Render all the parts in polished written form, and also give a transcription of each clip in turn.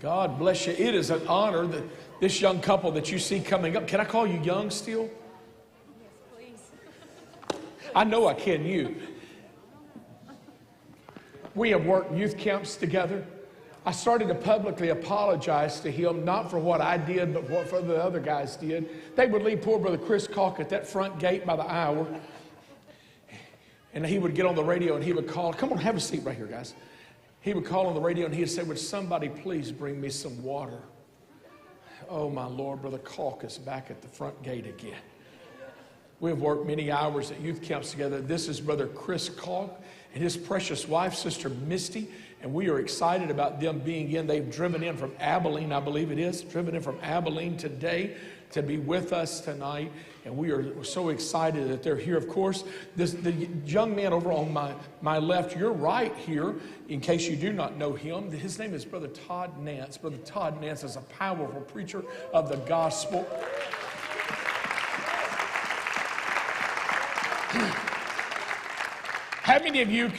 God bless you. It is an honor that this young couple that you see coming up. Can I call you young still? Yes, please. I know I can, you. We have worked youth camps together. I started to publicly apologize to him, not for what I did, but what for the other guys did. They would leave poor brother Chris Calk at that front gate by the hour. And he would get on the radio and he would call. Come on, have a seat right here, guys. He would call on the radio and he would say, would somebody please bring me some water? Oh, my Lord, Brother Caul is back at the front gate again. We've worked many hours at youth camps together. This is Brother Chris Caul and his precious wife, Sister Misty, and we are excited about them being in. They've driven in from Abilene, I believe it is, driven in from Abilene today to be with us tonight, and we are so excited that they're here. Of course, the young man over on my left, you're right here, in case you do not know him. His name is Brother Todd Nance. Brother Todd Nance is a powerful preacher of the gospel. How many of you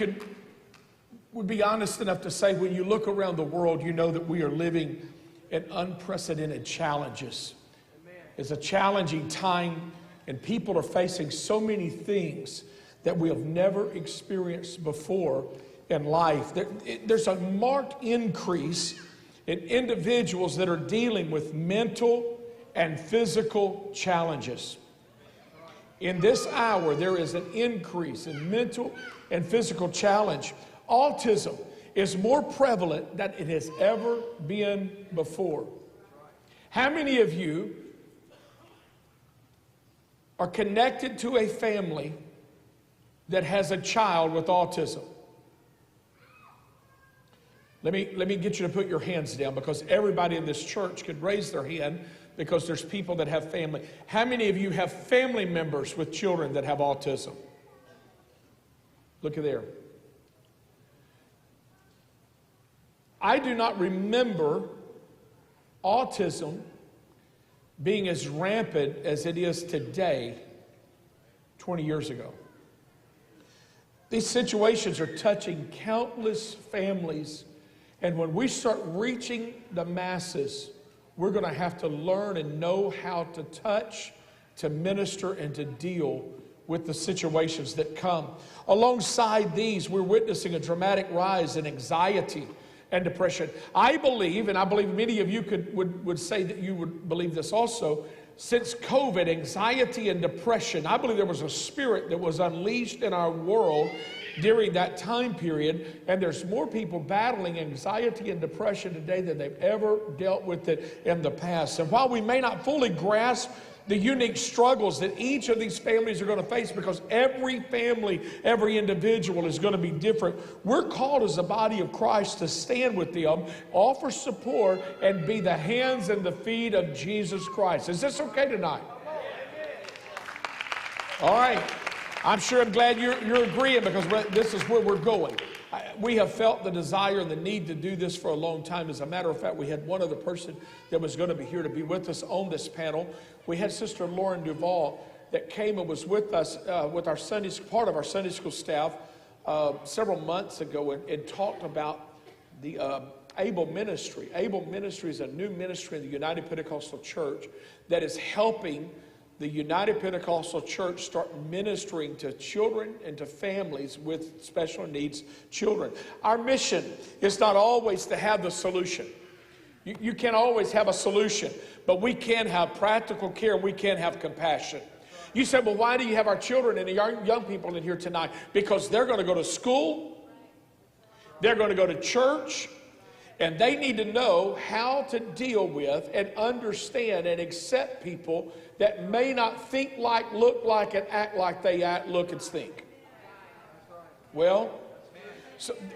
would be honest enough to say when you look around the world, you know that we are living in unprecedented challenges? It's a challenging time, and people are facing so many things that we have never experienced before in life. There's a marked increase in individuals that are dealing with mental and physical challenges. In this hour, there is an increase in mental and physical challenge. Autism is more prevalent than it has ever been before. How many of you are connected to a family that has a child with autism? Let me get you to put your hands down, because everybody in this church could raise their hand, because there's people that have family. How many of you have family members with children that have autism? Look at there. I do not remember autism being as rampant as it is today 20 years ago. These situations are touching countless families, and when we start reaching the masses, we're going to have to learn and know how to touch, to minister, and to deal with the situations that come. Alongside these, we're witnessing a dramatic rise in anxiety and depression. I believe, and I believe many of you would say that you would believe this also, since COVID, anxiety and depression, I believe there was a spirit that was unleashed in our world during that time period, and there's more people battling anxiety and depression today than they've ever dealt with it in the past. And while we may not fully grasp the unique struggles that each of these families are going to face, because every family, every individual is going to be different, we're called as a body of Christ to stand with them, offer support, and be the hands and the feet of Jesus Christ. Is this okay tonight? All right. I'm sure I'm glad you're agreeing, because this is where we're going. We have felt the desire and the need to do this for a long time. As a matter of fact, we had one other person that was going to be here to be with us on this panel. We had Sister Lauren Duvall that came and was with us with our part of our Sunday school staff several months ago, and talked about the ABLE ministry. ABLE ministry is a new ministry in the United Pentecostal Church that is helping the United Pentecostal Church start ministering to children and to families with special needs children. Our mission is not always to have the solution. You can't always have a solution, but we can have practical care. We can have compassion. You said, well, why do you have our children and the young people in here tonight? Because they're going to go to school, they're going to go to church, and they need to know how to deal with and understand and accept people that may not think like, look like, and act like they act, look, and think. Well,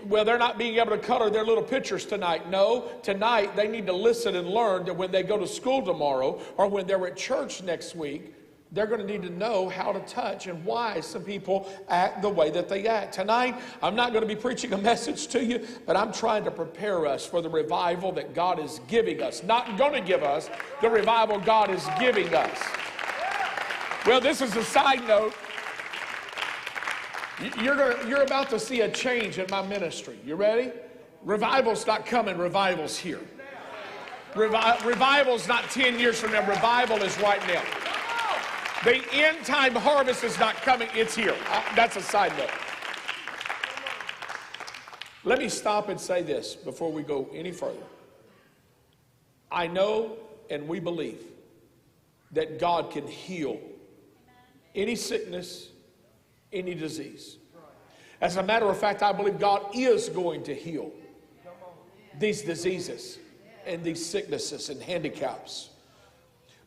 they're not being able to color their little pictures tonight. No, tonight they need to listen and learn that when they go to school tomorrow, or when they're at church next week, they're going to need to know how to touch and why some people act the way that they act. Tonight, I'm not going to be preaching a message to you, but I'm trying to prepare us for the revival that God is giving us. Not going to give us, the revival God is giving us. Well, this is a side note. You're about to see a change in my ministry. You ready? Revival's not coming, revival's here. Revival is not 10 years from now. Revival is right now. The end time harvest is not coming. It's here. That's a side note. Let me stop and say this before we go any further. I know and we believe that God can heal any sickness, any disease. As a matter of fact, I believe God is going to heal these diseases and these sicknesses and handicaps.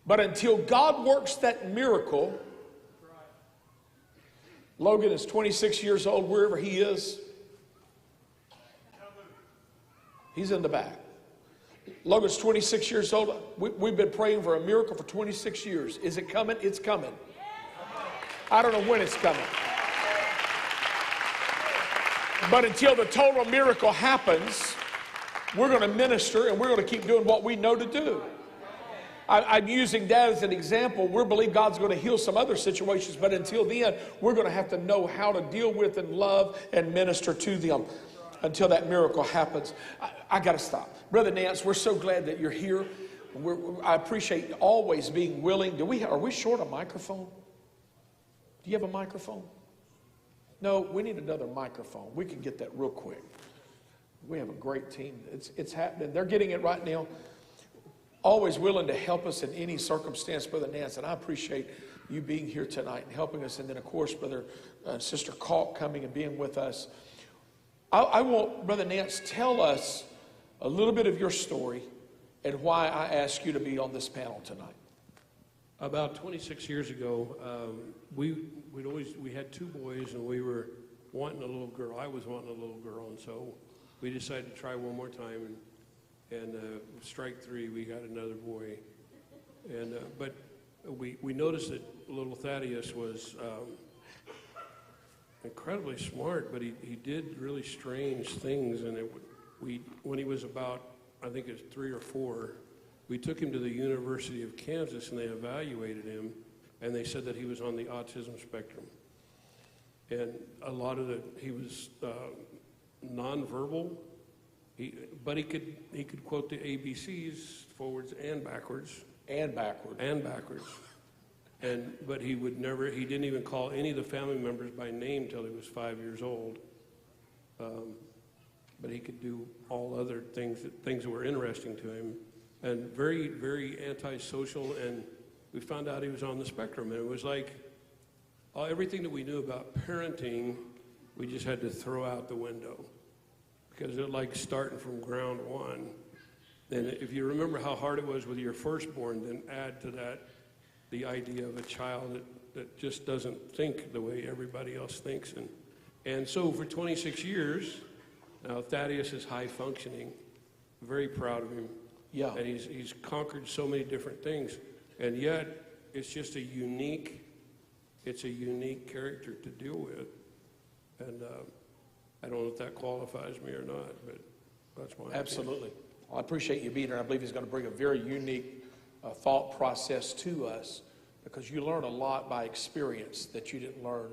But until God works that miracle, Logan is 26 years old, wherever he is. He's in the back. Logan's 26 years old. We've been praying for a miracle for 26 years. Is it coming? It's coming. I don't know when it's coming. But until the total miracle happens, we're going to minister and we're going to keep doing what we know to do. I'm using that as an example. We believe God's going to heal some other situations, but until then, we're going to have to know how to deal with and love and minister to them until that miracle happens. I got to stop. Brother Nance, we're so glad that you're here. I appreciate always being willing. Are we short a microphone? Do you have a microphone? No, we need another microphone. We can get that real quick. We have a great team. It's happening. They're getting it right now. Always willing to help us in any circumstance, Brother Nance, and I appreciate you being here tonight and helping us. And then, of course, Brother Sister Caul coming and being with us. I want, Brother Nance, tell us a little bit of your story and why I asked you to be on this panel tonight. About 26 years ago, we had two boys, and we were wanting a little girl. I was wanting a little girl, and so we decided to try one more time. And strike three, we got another boy. And but we noticed that little Thaddeus was incredibly smart, but he did really strange things. And when he was about, I think it was 3 or 4, we took him to the University of Kansas, and they evaluated him, and they said that he was on the autism spectrum. And a lot of he was nonverbal. But he could quote the ABCs forwards and backwards. But he didn't even call any of the family members by name till he was 5 years old. But he could do all other things that were interesting to him. And very, very antisocial, and we found out he was on the spectrum. And it was like everything that we knew about parenting, we just had to throw out the window. Because it's like starting from ground one. And if you remember how hard it was with your firstborn, then add to that the idea of a child that just doesn't think the way everybody else thinks. And so for 26 years, now Thaddeus is high functioning. Very proud of him. Yeah. And he's conquered so many different things. And yet, it's just a unique character to deal with. And I don't know if that qualifies me or not, but that's my Absolutely. Opinion. Well, I appreciate you being here. I believe he's going to bring a very unique thought process to us, because you learn a lot by experience that you didn't learn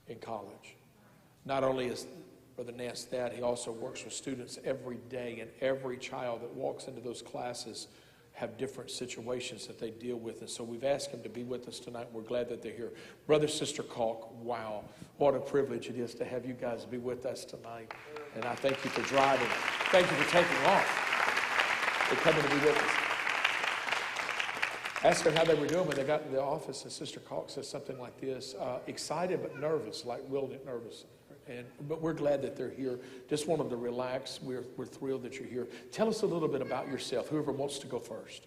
in college. Not only is Brother Nance that, he also works with students every day, and every child that walks into those classes have different situations that they deal with. And so we've asked him to be with us tonight. We're glad that they're here. Brother, Sister Calk, wow, what a privilege it is to have you guys be with us tonight. And I thank you for driving. Thank you for taking off, for coming to be with us. Asked them how they were doing when they got in the office, and Sister Calk says something like this, excited but nervous, like Will nervous. But we're glad that they're here. Just want them to relax. We're thrilled that you're here. Tell us a little bit about yourself, whoever wants to go first.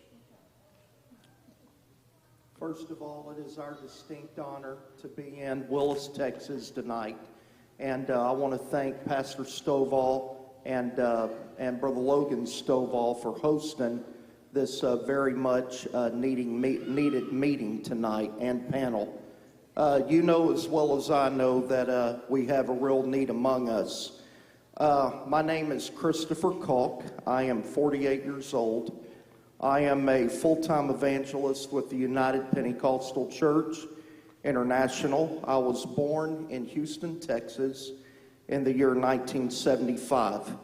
First of all, it is our distinct honor to be in Willis, Texas tonight. And I want to thank Pastor Stovall and Brother Logan Stovall for hosting this very much needed meeting tonight and panel. You know as well as I know that we have a real need among us. My name is Christopher Caul. I am 48 years old. I am a full-time evangelist with the United Pentecostal Church International. I was born in Houston, Texas in the year 1975.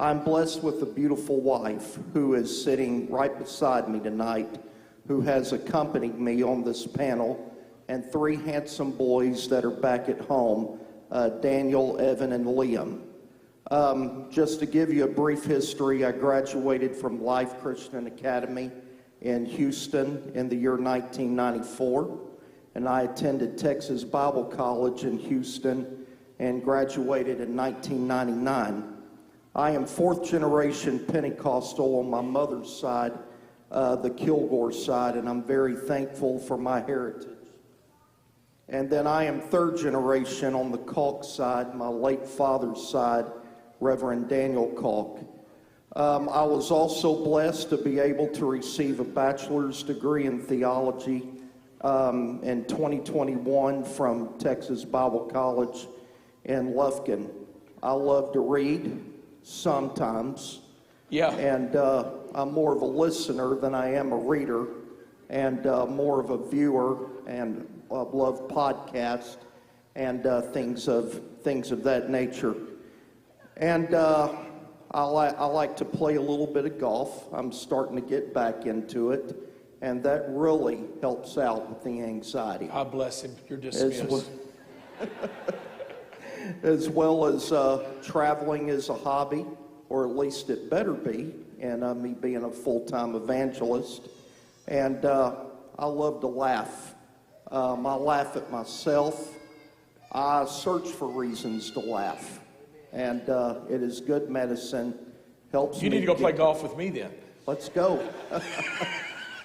I'm blessed with a beautiful wife who is sitting right beside me tonight, who has accompanied me on this panel, and 3 handsome boys that are back at home, Daniel, Evan, and Liam. Just to give you a brief history, I graduated from Life Christian Academy in Houston in the year 1994, and I attended Texas Bible College in Houston and graduated in 1999. I am 4th generation Pentecostal on my mother's side, the Kilgore side, and I'm very thankful for my heritage. And then I am 3rd generation on the Calk side, my late father's side, Reverend Daniel Calk. I was also blessed to be able to receive a bachelor's degree in theology in 2021 from Texas Bible College in Lufkin. I love to read sometimes. Yeah. And I'm more of a listener than I am a reader, and more of a viewer, and love podcasts and things of that nature. And I like to play a little bit of golf. I'm starting to get back into it, and that really helps out with the anxiety. God bless him. You're dismissed. As well as traveling is a hobby, or at least it better be, and me being a full-time evangelist. And I love to laugh. I laugh at myself. I search for reasons to laugh. And it is good medicine. Helps me. You need to go play golf with me then. Let's go.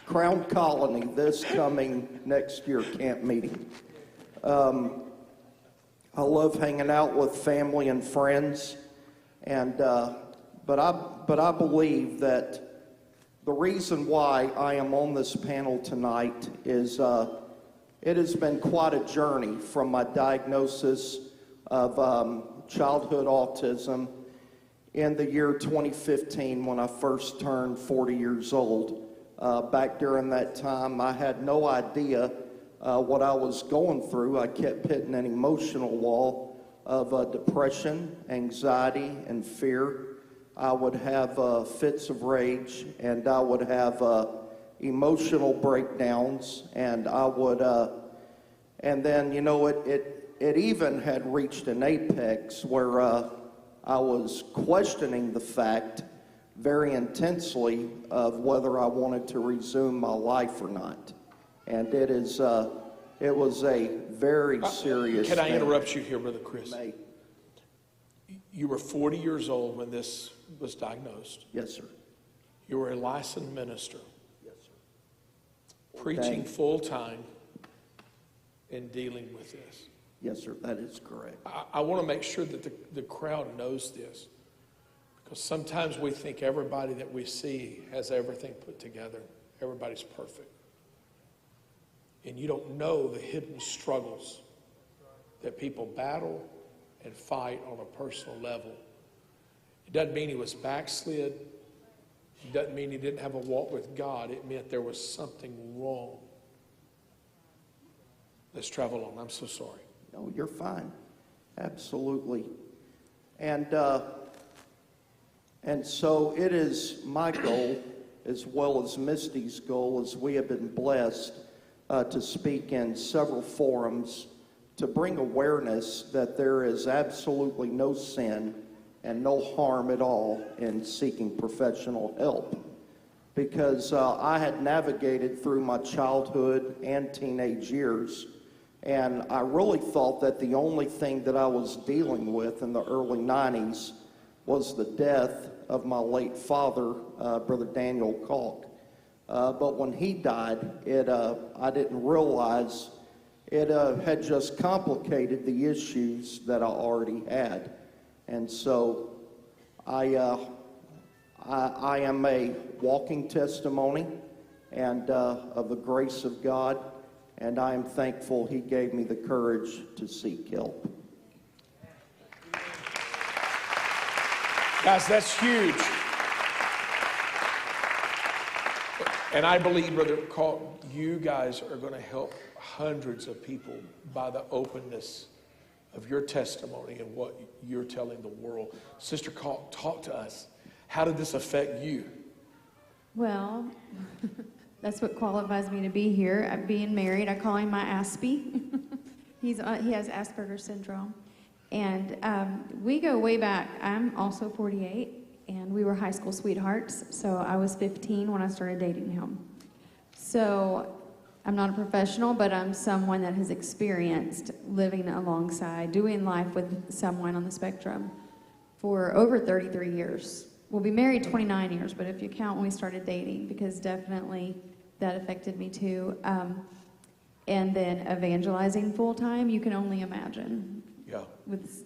Crown Colony this coming next year camp meeting. I love hanging out with family and friends, and but I believe that the reason why I am on this panel tonight is it has been quite a journey from my diagnosis of childhood autism in the year 2015 when I first turned 40 years old. Back during that time, I had no idea what I was going through. I kept hitting an emotional wall of depression, anxiety, and fear. I would have fits of rage, and I would have emotional breakdowns, and I would, and then, you know, it even had reached an apex where I was questioning the fact very intensely of whether I wanted to resume my life or not. And it was a very serious Can I thing. interrupt you here, Brother Chris? May. You were 40 years old when this was diagnosed. Yes, sir. You were a licensed minister, Yes, sir. preaching Okay. full-time and dealing with this. Yes, sir. That is correct. I want to make sure that the crowd knows this, because sometimes we think everybody that we see has everything put together. Everybody's perfect. And you don't know the hidden struggles that people battle and fight on a personal level. It doesn't mean he was backslid. It doesn't mean he didn't have a walk with God. It meant there was something wrong. Let's travel on. I'm so sorry. No, you're fine. Absolutely. And so it is my goal, as well as Misty's goal, as we have been blessed to speak in several forums to bring awareness that there is absolutely no sin and no harm at all in seeking professional help. Because I had navigated through my childhood and teenage years, and I really thought that the only thing that I was dealing with in the early 90s was the death of my late father, Brother Daniel Calk. But when he died, I didn't realize it had just complicated the issues that I already had. And so I am a walking testimony and of the grace of God, and I am thankful he gave me the courage to seek help. Guys, that's huge. And I believe, Brother Caul, you guys are going to help hundreds of people by the openness of your testimony and what you're telling the world. Sister Caul, talk to us. How did this affect you? Well, that's what qualifies me to be here. I'm being married. I call him my Aspie. He has Asperger's syndrome. And we go way back. I'm also 48, and we were high school sweethearts. So I was 15 when I started dating him. So I'm not a professional, but I'm someone that has experienced living alongside, doing life with someone on the spectrum for over 33 years. We'll be married 29 years, but if you count when we started dating, because definitely that affected me too. And then evangelizing full time, you can only imagine. Yeah. With,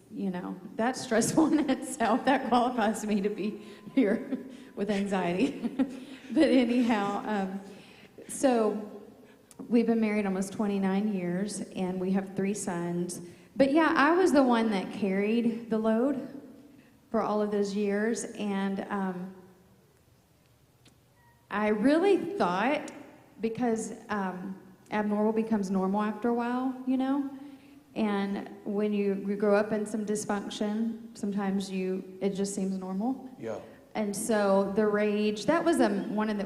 that's stressful in itself. That qualifies me to be here with anxiety. But anyhow, so we've been married almost 29 years, and we have 3 sons. But yeah, I was the one that carried the load for all of those years, and I really thought, because abnormal becomes normal after a while, and when you grow up in some dysfunction, sometimes it just seems normal. Yeah. And so the rage, that was one of the,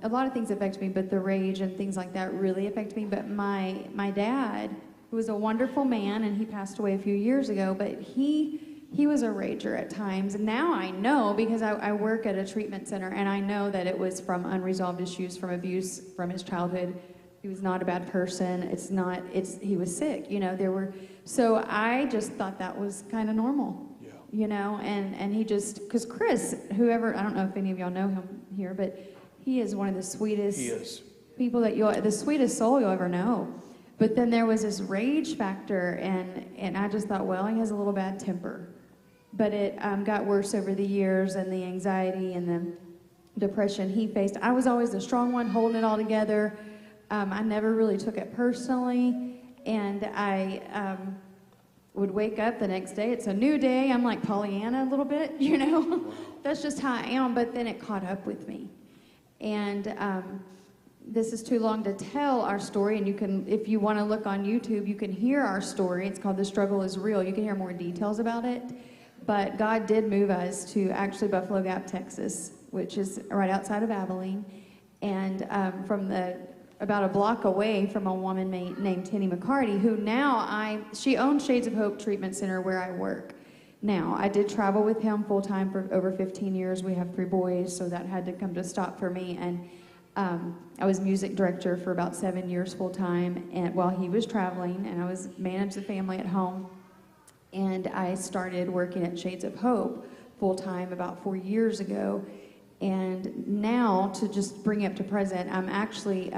a lot of things affect me, but the rage and things like that really affect me. But my dad, who was a wonderful man, and he passed away a few years ago, but he was a rager at times. And now I know, because I work at a treatment center, and I know that it was from unresolved issues, from abuse from his childhood. He was not a bad person. He was sick, so I just thought that was kind of normal. And he just, because Chris, whoever, I don't know if any of y'all know him here, but he is one of the sweetest people the sweetest soul you'll ever know. But then there was this rage factor, and I just thought, well, he has a little bad temper. But it got worse over the years, and the anxiety and the depression he faced. I was always the strong one, holding it all together. I never really took it personally, and I would wake up the next day. It's a new day. I'm like Pollyanna a little bit, That's just how I am. But then it caught up with me. And this is too long to tell our story. And you can, if you want to look on YouTube, you can hear our story. It's called The Struggle is Real. You can hear more details about it. But God did move us to actually Buffalo Gap, Texas, which is right outside of Abilene. And from about a block away from a woman named Tenny McCarty, who she owns Shades of Hope Treatment Center where I work. Now, I did travel with him full-time for over 15 years. We have 3 boys, so that had to come to a stop for me. And I was music director for about 7 years full-time, and while he was traveling, and I managed the family at home. And I started working at Shades of Hope full-time about 4 years ago. And now, to just bring it up to present, I'm actually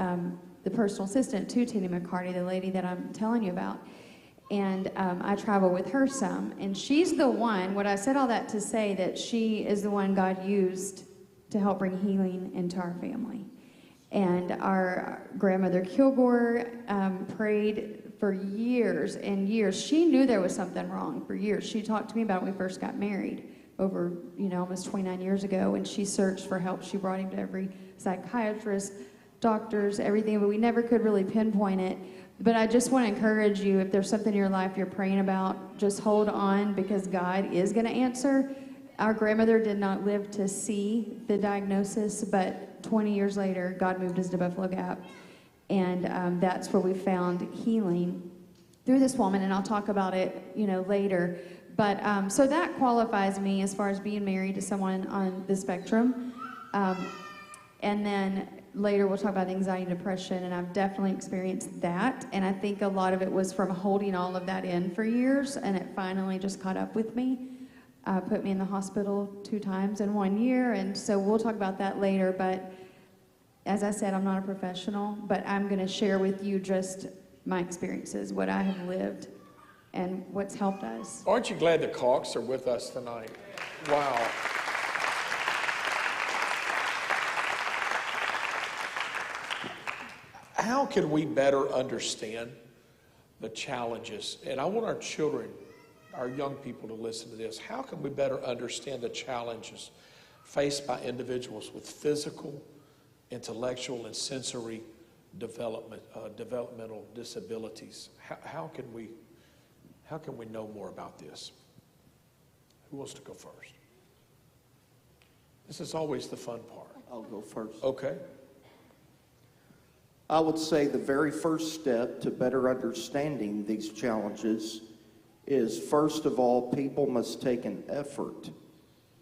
the personal assistant to Tenny McCarty, the lady that I'm telling you about. And I travel with her some. And she's the one, I said all that to say that she is the one God used to help bring healing into our family. And our grandmother Kilgore prayed for years and years. She knew there was something wrong for years. She talked to me about it when we first got married over, almost 29 years ago, and she searched for help. She brought him to every psychiatrist, doctors, everything, but we never could really pinpoint it. But I just want to encourage you, if there's something in your life you're praying about, just hold on, because God is going to answer. Our grandmother did not live to see the diagnosis, but 20 years later, God moved us to Buffalo Gap, and that's where we found healing through this woman, and I'll talk about it, later. But so that qualifies me as far as being married to someone on the spectrum. And then later we'll talk about anxiety and depression, and I've definitely experienced that. And I think a lot of it was from holding all of that in for years, and it finally just caught up with me. Put me in the hospital 2 times in 1 year, and so we'll talk about that later. But as I said, I'm not a professional, but I'm going to share with you just my experiences, what I have lived, and what's helped us. Aren't you glad the Calks are with us tonight? Wow. How can we better understand the challenges? And I want our children, our young people to listen to this. How can we better understand the challenges faced by individuals with physical, intellectual, and sensory developmental disabilities? How How can we know more about this? Who wants to go first? This is always the fun part. I'll go first. Okay. I would say the very first step to better understanding these challenges is, first of all, people must take an effort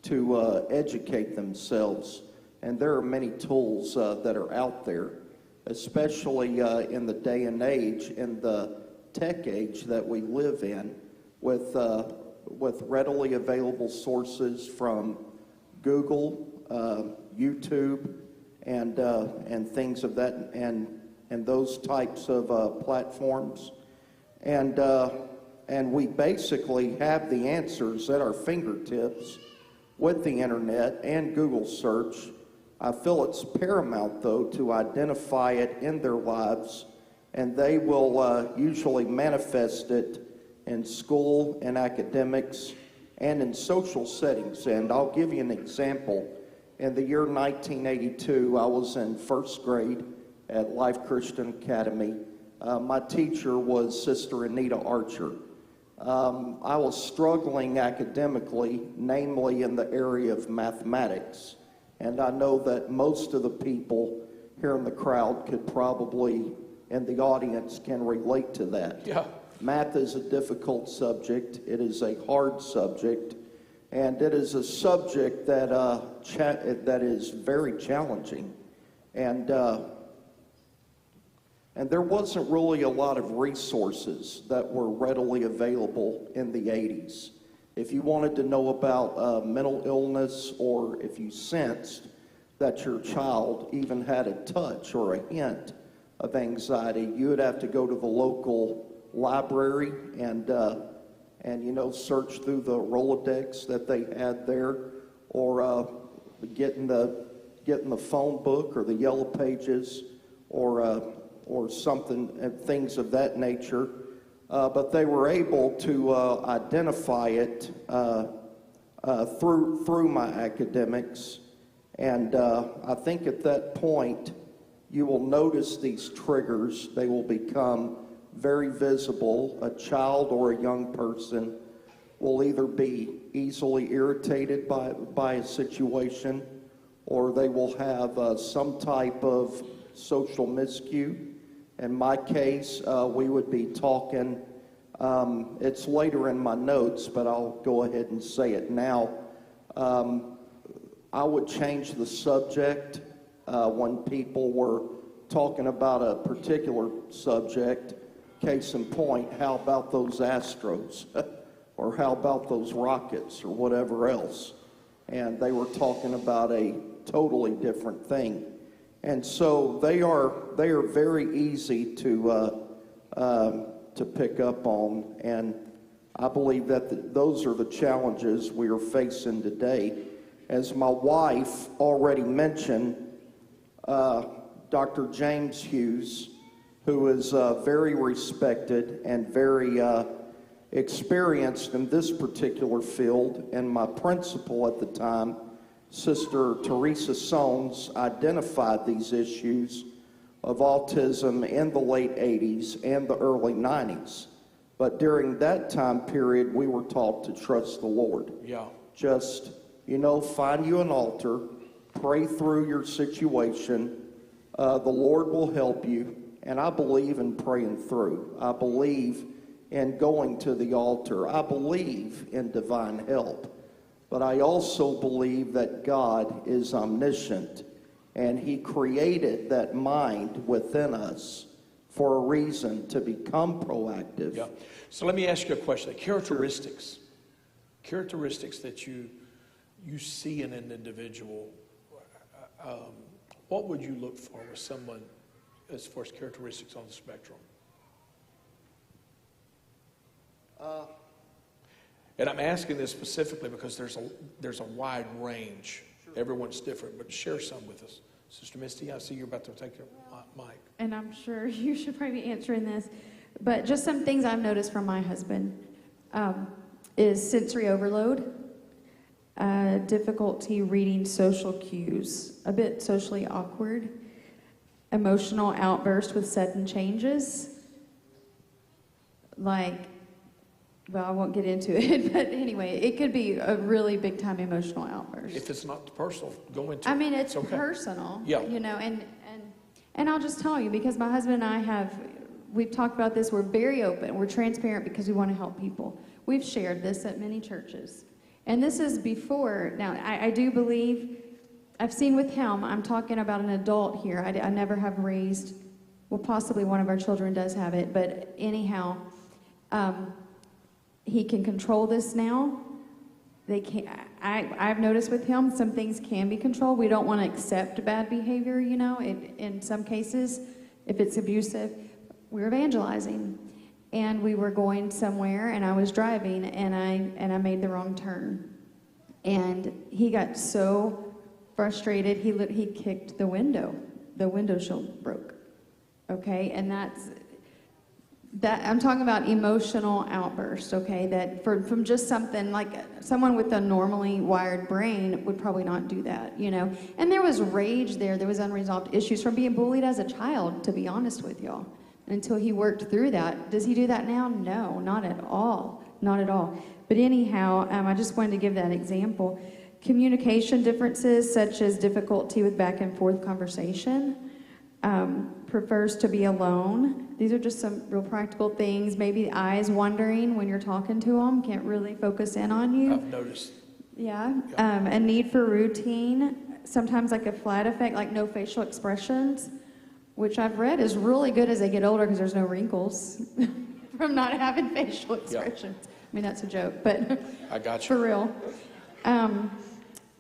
to educate themselves. And there are many tools that are out there, especially in the day and age, in the tech age that we live in, with readily available sources from Google, YouTube, and things of that, and those types of platforms, and we basically have the answers at our fingertips with the internet and Google search. I feel it's paramount, though, to identify it in their lives, and they will usually manifest it in school and academics and in social settings. And I'll give you an example. In the year 1982, I was in first grade at Life Christian Academy. My teacher was Sister Anita Archer. I was struggling academically, namely in the area of mathematics. And I know that most of the people here in the crowd could probably, in the audience, can relate to that. Yeah. Math is a difficult subject. It is a hard subject. And it is a subject that that is very challenging. And there wasn't really a lot of resources that were readily available in the 80s. If you wanted to know about mental illness, or if you sensed that your child even had a touch or a hint of anxiety, you would have to go to the local library and search through the Rolodex that they had there, or get in the phone book or the Yellow Pages, or something, things of that nature. But they were able to identify it through my academics. And I think at that point, you will notice these triggers. They will become very visible. A child or a young person will either be easily irritated by a situation, or they will have some type of social miscue. In my case, we would be talking, it's later in my notes, but I'll go ahead and say it now. I would change the subject when people were talking about a particular subject. Case in point, how about those Astros? Or how about those Rockets, or whatever else? And they were talking about a totally different thing. And so they are very easy to pick up on, and I believe that those are the challenges we are facing today. As my wife already mentioned, Dr. James Hughes, who is very respected and very experienced in this particular field, and my principal at the time, Sister Teresa Sones, identified these issues of autism in the late 80s and the early 90s. But during that time period, we were taught to trust the Lord. Yeah. Just, find you an altar, pray through your situation. The Lord will help you. And I believe in praying through. I believe in going to the altar. I believe in divine help. But I also believe that God is omniscient, and He created that mind within us for a reason, to become proactive. Yeah. So let me ask you a question. The characteristics that you see in an individual, what would you look for with someone as far as characteristics on the spectrum? And I'm asking this specifically because there's a wide range. Sure. Everyone's different, but share some with us. Sister Misty, I see you're about to take your mic. And I'm sure you should probably be answering this, but just some things I've noticed from my husband is sensory overload, difficulty reading social cues, a bit socially awkward, emotional outburst with sudden changes, like well, I won't get into it, but anyway, it could be a really big time emotional outburst. If it's not personal, go into I it. mean, it's okay. personal, Yeah. you know, and I'll just tell you, because my husband and I we've talked about this, we're very open, we're transparent because we want to help people. We've shared this at many churches. And this is before, now I do believe, I've seen with him, I'm talking about an adult here, I never have raised, well, possibly one of our children does have it, but anyhow, he can control this now. They can't. I've noticed with him, some things can be controlled. We don't want to accept bad behavior, you know. In some cases, if it's abusive, we're evangelizing, and we were going somewhere, and I was driving, and I made the wrong turn, and he got so frustrated, he kicked the window. The window shield broke. Okay, and that I'm talking about emotional outbursts, okay, that from just something like someone with a normally wired brain would probably not do that, you know. And there was rage there was unresolved issues from being bullied as a child, to be honest with y'all, until he worked through that. Does he do that now? No, not at all, not at all. But anyhow, I just wanted to give that example. Communication differences, such as difficulty with back and forth conversation, prefers to be alone. These are just some real practical things. Maybe eyes wandering when you're talking to them, can't really focus in on you. I've noticed. Yeah. A need for routine, sometimes like a flat effect, like no facial expressions, which I've read is really good as they get older because there's no wrinkles from not having facial expressions. Yeah. I mean, that's a joke, but I got you. For real.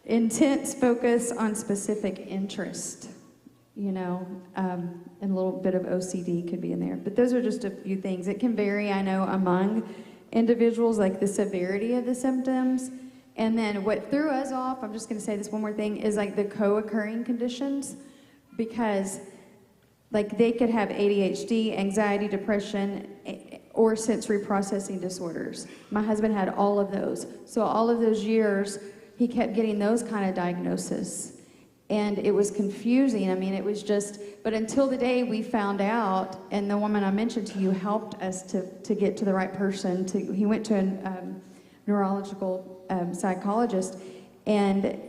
Intense focus on specific interest. You know, and a little bit of OCD could be in there. But those are just a few things. It can vary, I know, among individuals, like the severity of the symptoms. And then what threw us off, I'm just going to say this one more thing, is like the co-occurring conditions. Because, like, they could have ADHD, anxiety, depression, or sensory processing disorders. My husband had all of those. So all of those years, he kept getting those kind of diagnoses. And it was confusing. I mean, it was just, but until the day we found out, and the woman I mentioned to you helped us to get to the right person. He went to a neurological psychologist and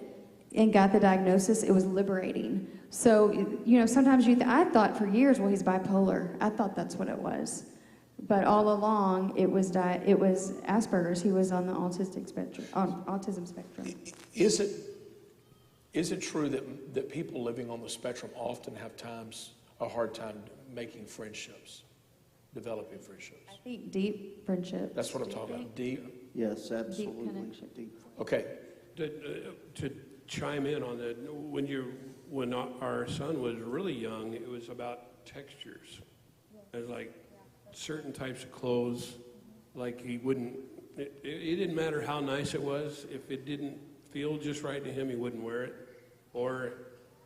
got the diagnosis. It was liberating. So, you know, sometimes I thought for years, well, he's bipolar. I thought that's what it was. But all along, it was Asperger's. He was on the autism spectrum. Is it true that people living on the spectrum often have a hard time making friendships, developing friendships? I think deep friendships. That's what I'm talking about, deep? Yes, absolutely. Deep connection. Okay. To chime in on that, when our son was really young, it was about textures. And like certain types of clothes, like he wouldn't, it didn't matter how nice it was, if it didn't feel just right to him, he wouldn't wear it. Or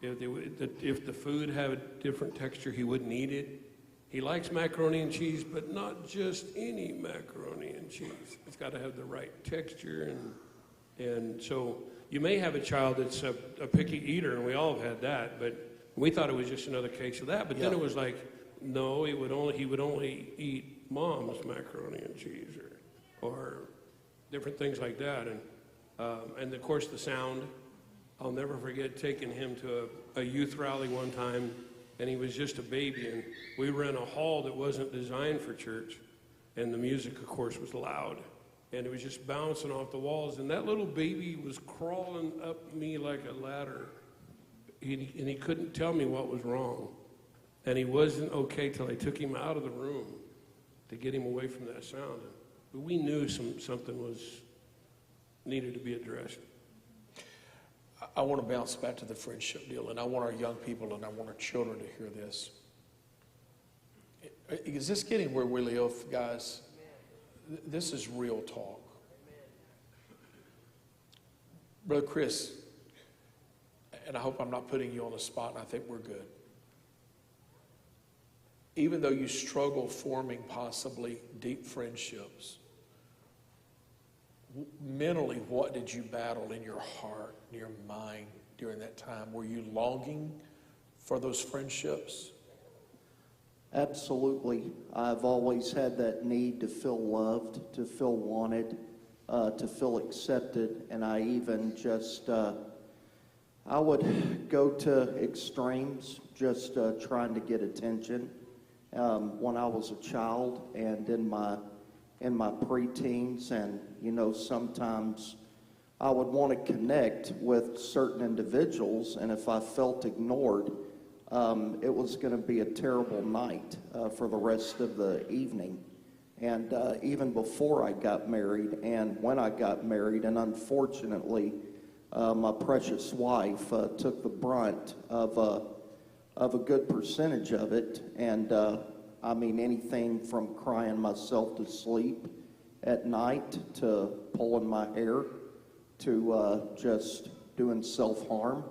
if the food had a different texture, he wouldn't eat it. He likes macaroni and cheese, but not just any macaroni and cheese. It's got to have the right texture. And so you may have a child that's a picky eater, and we all have had that, but we thought it was just another case of that. But then it was like, no, he would only eat mom's macaroni and cheese or different things like that. And of course the sound. I'll never forget taking him to a youth rally one time, and he was just a baby, and we were in a hall that wasn't designed for church, and the music, of course, was loud, and it was just bouncing off the walls, and that little baby was crawling up me like a ladder, and he couldn't tell me what was wrong, and he wasn't okay till I took him out of the room to get him away from that sound. But we knew something needed to be addressed. I want to bounce back to the friendship deal, and I want our young people and I want our children to hear this. Is this getting where we live, guys? This is real talk. Brother Chris, and I hope I'm not putting you on the spot, and I think we're good. Even though you struggle forming possibly deep friendships, mentally, what did you battle in your heart, in your mind during that time? Were you longing for those friendships? Absolutely. I've always had that need to feel loved, to feel wanted, to feel accepted, and I even just, I would go to extremes just trying to get attention. When I was a child and in my preteens, and sometimes I would want to connect with certain individuals, and if I felt ignored, it was going to be a terrible night for the rest of the evening. And even before I got married and when I got married, and unfortunately, my precious wife took the brunt of a good percentage of it. And I mean, anything from crying myself to sleep at night to pulling my hair to just doing self-harm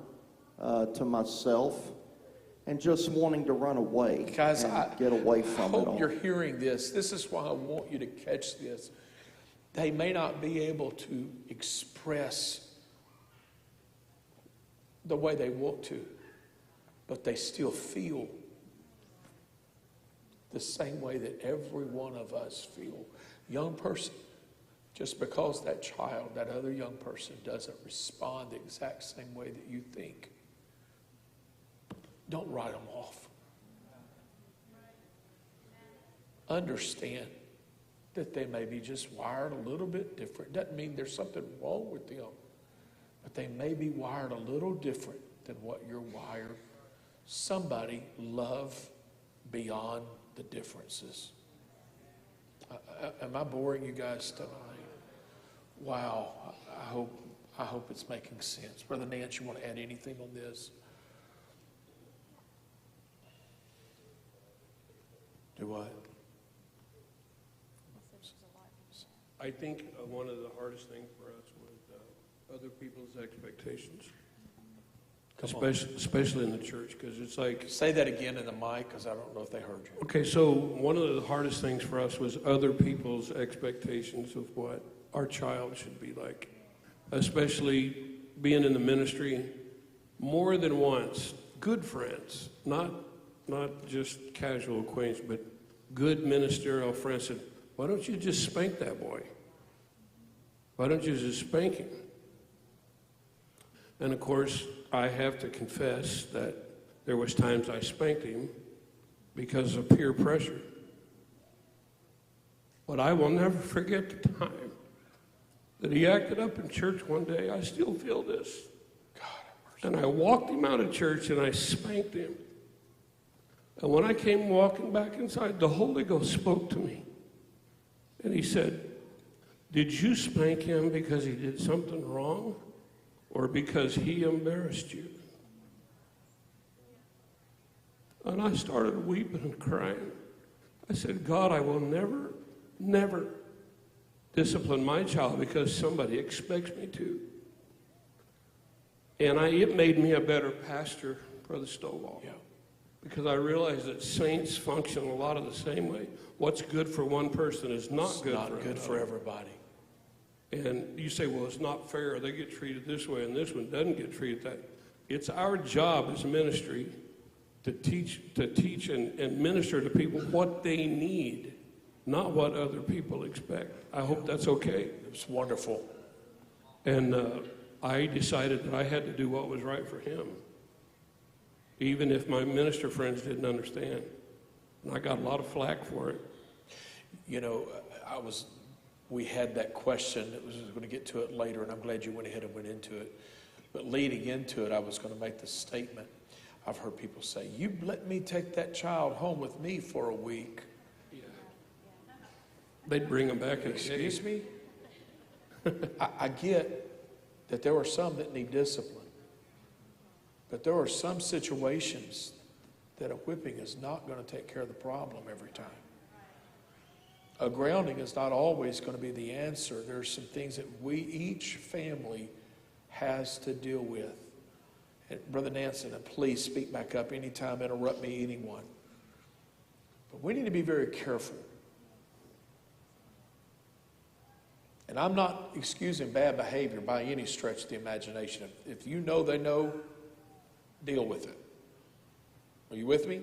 to myself. And just wanting to run away. Guys, and get away from it all. I hope you're hearing this. This is why I want you to catch this. They may not be able to express the way they want to, but they still feel the same way that every one of us feel. Young person, just because that child, that other young person doesn't respond the exact same way that you think, don't write them off. Understand that they may be just wired a little bit different. Doesn't mean there's something wrong with them, but they may be wired a little different than what you're wired. Somebody love beyond the differences. Am I boring you guys tonight? Wow, I hope it's making sense. Brother Nance, you want to add anything on this? Do what? I think one of the hardest things for us was other people's expectations, especially in the church, because it's like... Say that again in the mic, because I don't know if they heard you. Okay, so one of the hardest things for us was other people's expectations of what our child should be like, especially being in the ministry more than once. Good friends, not just casual acquaintance, but good ministerial friends said, why don't you just spank that boy? Why don't you just spank him? And of course, I have to confess that there was times I spanked him because of peer pressure. But I will never forget the time that he acted up in church one day. I still feel this. And I walked him out of church and I spanked him. And when I came walking back inside, the Holy Ghost spoke to me. And he said, did you spank him because he did something wrong or because he embarrassed you? And I started weeping and crying. I said, God, I will never, never discipline my child because somebody expects me to. And it made me a better pastor, Brother Stovall. Yeah. Because I realize that saints function a lot of the same way. What's good for one person is not good for everybody. And you say, well, it's not fair. They get treated this way and this one doesn't get treated that. It's our job as ministry to teach and minister to people what they need, not what other people expect. I hope that's okay. It's wonderful. And I decided that I had to do what was right for him, even if my minister friends didn't understand. And I got a lot of flack for it. You know, we had that question. I was going to get to it later, and I'm glad you went ahead and went into it. But leading into it, I was going to make the statement. I've heard people say, you let me take that child home with me for a week. Yeah. They'd bring him back. Excuse me? I get that there are some that need discipline. But there are some situations that a whipping is not going to take care of the problem every time. A grounding is not always going to be the answer. There are some things that each family has to deal with. And Brother Nansen, please speak back up anytime, interrupt me, anyone. But we need to be very careful. And I'm not excusing bad behavior by any stretch of the imagination. If you know they know, deal with it. Are you with me?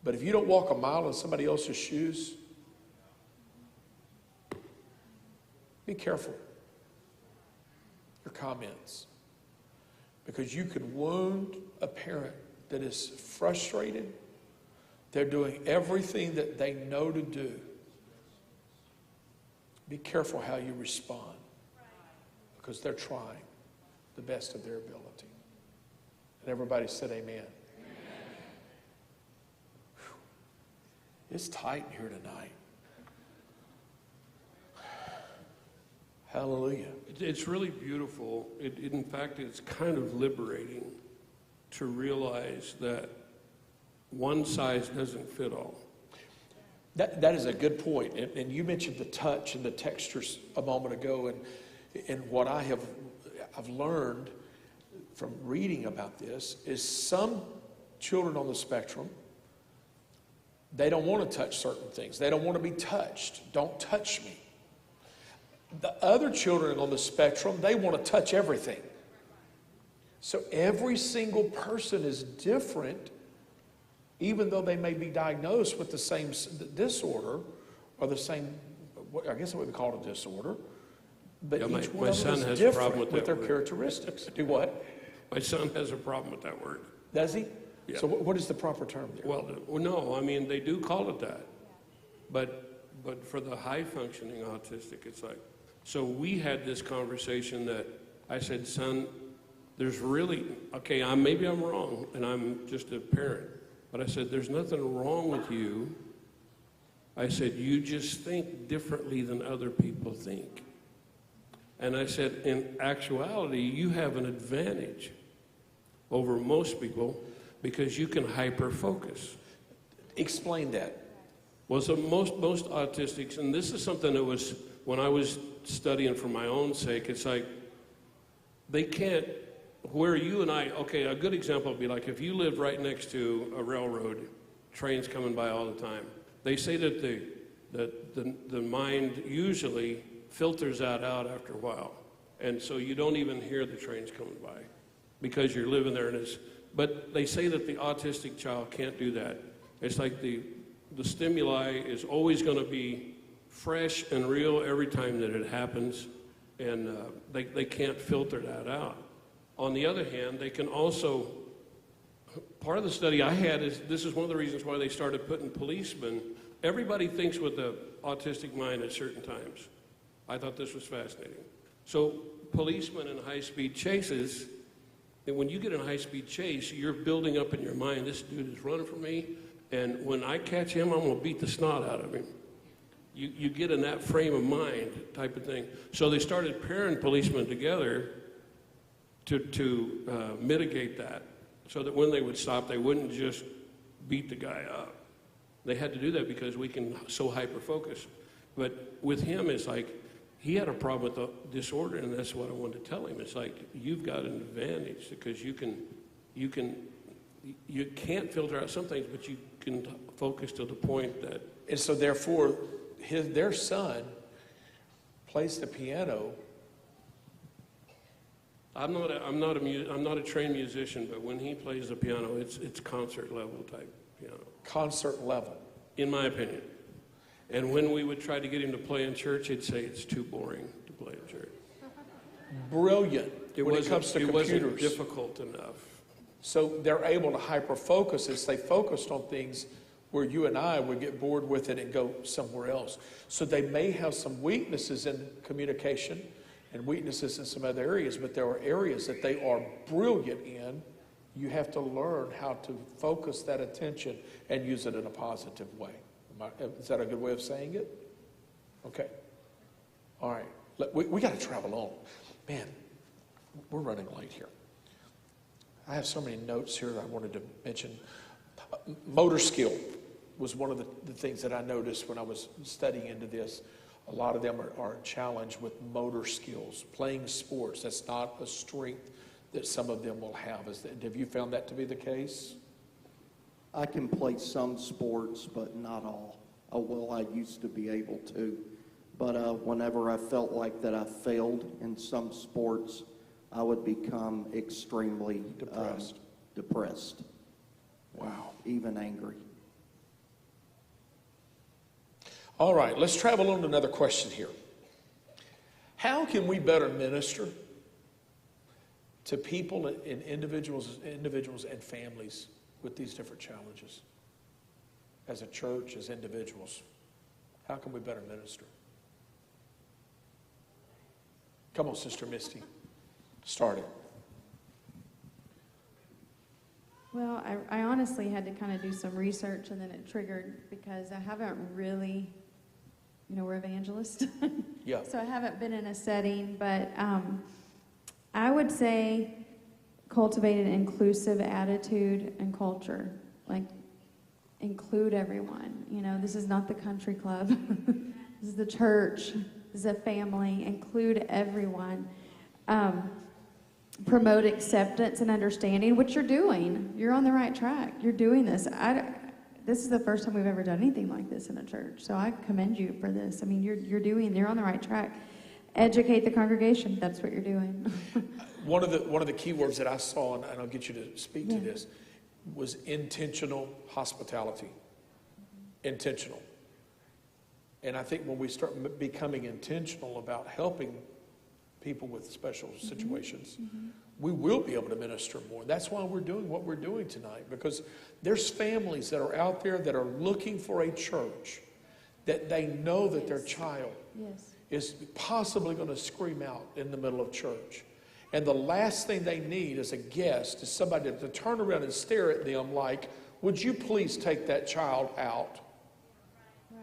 But if you don't walk a mile in somebody else's shoes, be careful your comments, because you could wound a parent that is frustrated. They're doing everything that they know to do. Be careful how you respond, because they're trying the best of their ability. And everybody said amen. Amen. It's tight in here tonight. Hallelujah. It's really beautiful. In fact, it's kind of liberating to realize that one size doesn't fit all. That is a good point. And you mentioned the touch and the textures a moment ago. And what I've learned from reading about this is some children on the spectrum, they don't want to touch certain things. They don't want to be touched. Don't touch me. The other children on the spectrum, they want to touch everything. So every single person is different, even though they may be diagnosed with the same disorder or the same, I guess what we call it a disorder. But Yeah, each my one of son them is has a problem different with with that their word. characteristics. Do what? My son has a problem with that word. Does he? Yeah. So what is the proper term there? Well, no, I mean, they do call it that. But for the high-functioning autistic, it's like, so we had this conversation that I said, son, there's really, okay, maybe I'm wrong, and I'm just a parent, but I said, there's nothing wrong with you. I said, you just think differently than other people think. And I said, in actuality, you have an advantage over most people because you can hyper-focus. Explain that. Well, so most autistics, and this is something that was, when I was studying for my own sake, it's like, they can't, where you and I, okay, a good example would be like if you lived right next to a railroad, trains coming by all the time. They say that the mind usually filters that out after a while. And so you don't even hear the trains coming by because you're living there. But they say that the autistic child can't do that. It's like the stimuli is always going to be fresh and real every time that it happens, and they can't filter that out. On the other hand, they can also, part of the study I had is, this is one of the reasons why they started putting policemen, everybody thinks with the autistic mind at certain times. I thought this was fascinating. So policemen in high-speed chases, and when you get in a high-speed chase, you're building up in your mind, this dude is running from me, and when I catch him, I'm going to beat the snot out of him. You get in that frame of mind type of thing. So they started pairing policemen together to mitigate that, so that when they would stop, they wouldn't just beat the guy up. They had to do that because we can so hyper-focus. But with him, it's like, he had a problem with the disorder, and that's what I wanted to tell him. It's like, you've got an advantage because you can't filter out some things, but you can focus to the point that. And so therefore, their son plays the piano. I'm not a trained musician, but when he plays the piano, it's concert level type piano. Concert level. In my opinion. And when we would try to get him to play in church, he'd say it's too boring to play in church. Brilliant when it comes to computers. It wasn't difficult enough. So they're able to hyper-focus and stay focused on things where you and I would get bored with it and go somewhere else. So they may have some weaknesses in communication and weaknesses in some other areas, but there are areas that they are brilliant in. You have to learn how to focus that attention and use it in a positive way. Is that a good way of saying it? Okay. All right. We got to travel on. Man, we're running late here. I have so many notes here I wanted to mention. Motor skill was one of the things that I noticed when I was studying into this. A lot of them are challenged with motor skills. Playing sports, that's not a strength that some of them will have. Have you found that to be the case? I can play some sports, but not all. Well, I used to be able to. But whenever I felt like that I failed in some sports, I would become extremely Depressed. Depressed. Wow. Even angry. All right, let's travel on to another question here. How can we better minister to people and individuals and families with these different challenges? As a church, as individuals, how can we better minister? Come on, Sister Misty. Start it. Well, I honestly had to kind of do some research, and then it triggered because I haven't really, we're evangelists. Yeah. So I haven't been in a setting, but I would say cultivate an inclusive attitude and culture. Like, include everyone. This is not the country club. This is the church. This is a family. Include everyone. Promote acceptance and understanding, which you're doing. You're on the right track. You're doing this. This is the first time we've ever done anything like this in a church, so I commend you for this. I mean, you're on the right track. Educate the congregation. That's what you're doing. One of the key words that I saw, and I'll get you to speak to this, was intentional hospitality. Intentional. And I think when we start becoming intentional about helping people with special situations, we will be able to minister more. That's why we're doing what we're doing tonight, because there's families that are out there that are looking for a church that they know that their child is possibly going to scream out in the middle of church. And the last thing they need as a guest is somebody to turn around and stare at them like, would you please take that child out? Right.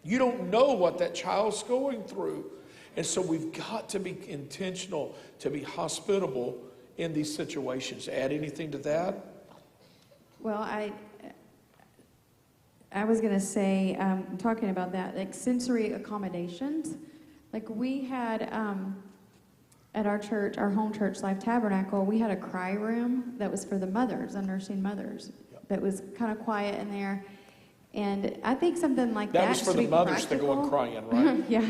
You don't know what that child's going through. And so we've got to be intentional to be hospitable in these situations. Add anything to that? Well, I was going to say, talking about that, like sensory accommodations. Like we had, at our church, our home church, Life Tabernacle, we had a cry room that was for the mothers, the nursing mothers, that was kind of quiet in there. And I think something like that was for the mothers to go and crying, right? Yeah.